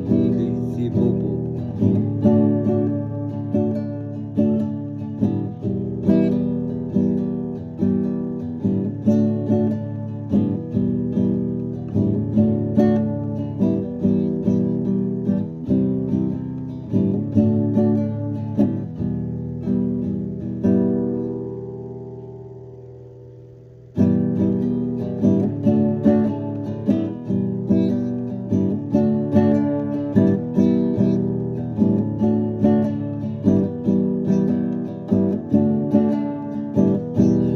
Hindi si Bobo.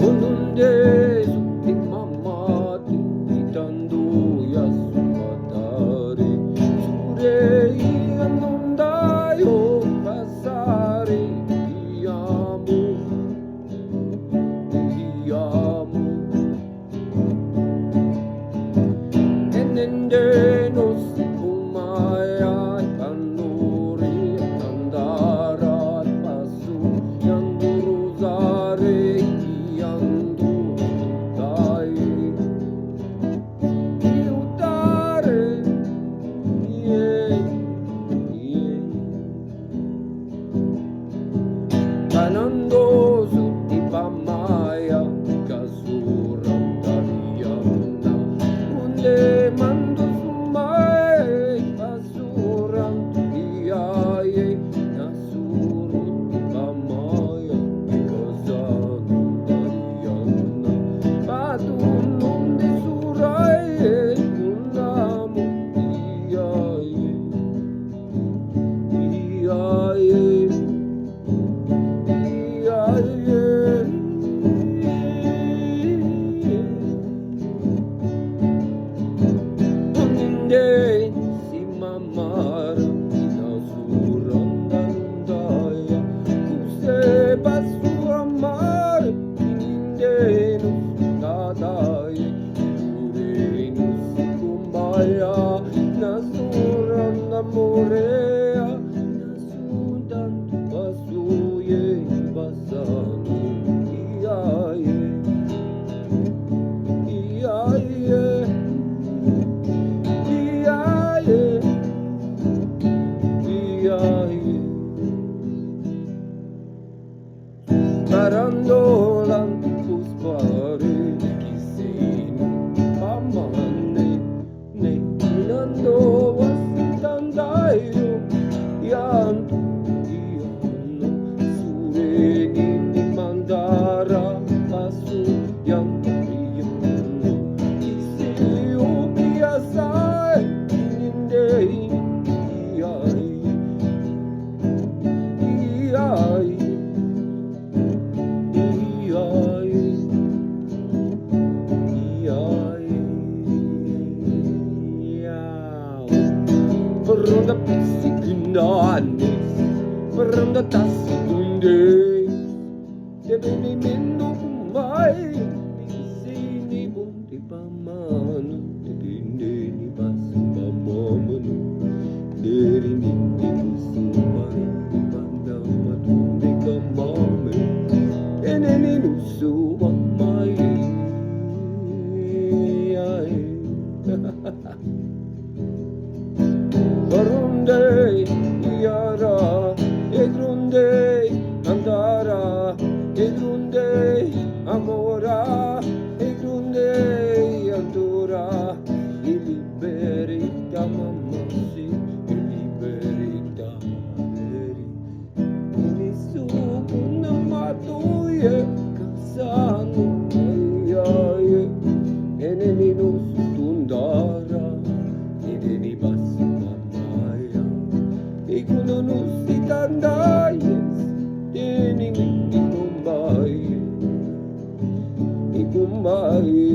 오는 데 숲빛맘마 띵기단도 야수마다리 술에 이안논다요 바사리 이야무 이야무 했는데 노스푸마야 반노리 안다라 바수 양도로사레 이양도 다이 이웃다레 예 Kanando suti pamaya kasuram tariyana unde mando sumai kasuram iyaye nasuruti pamaya kazanu tariyana patunum de suraye kunamu iyaye iyaye Oninde si mamara inasurandandaya kuse basu amar ininde nusadaye urenu sikumbaya nasuramorea nasudan basuye basanu iyaye iyaye iyaye iyaye Barandolan puspare kisini pamane ne inando wastandayo yanto iano sureni ni mandara pasu yang riyano isiyo biasai ninde iyaye iyaye iyaye iyaye Perunda pisi gunanis Perunda tasi dunde Debe ni mendo kumai Pisini bundi pamanu Debinde ni basu pamamanu Deri nindi kusumai Dibanda matunde kamame Eneni nusu wamai Varunde yara edrunde andara edrunde amora edrunde andora liberita mamasi liberita maleri Inisu kunamatuye kasanu ayaye eneni nusu tundara Ideni basu mamaya Ikununusi tandayes Dening ikumbaye Ikumbaye